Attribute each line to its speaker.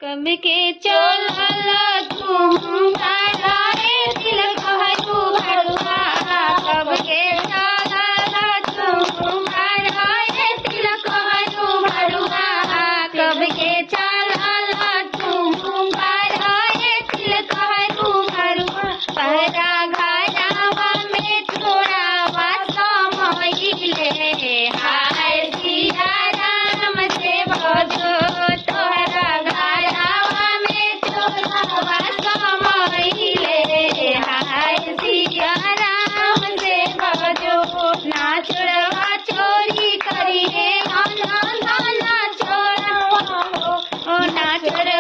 Speaker 1: कब के चलल तू घरे दिल कहलू भरुआ कब के चलल तू घरे दिल कहलू भरुआ कब के चलल तू घरे दिल कहलू भरुआ पहरा घरवा में छोड़ावा समइले हाय सिया राम से भजो तोहरा घरवा में छोड़ावा समइले हाय सिया राम से भजो ना छोड़वा चोरी करी रे ना छोड़ा ओ ना छोड़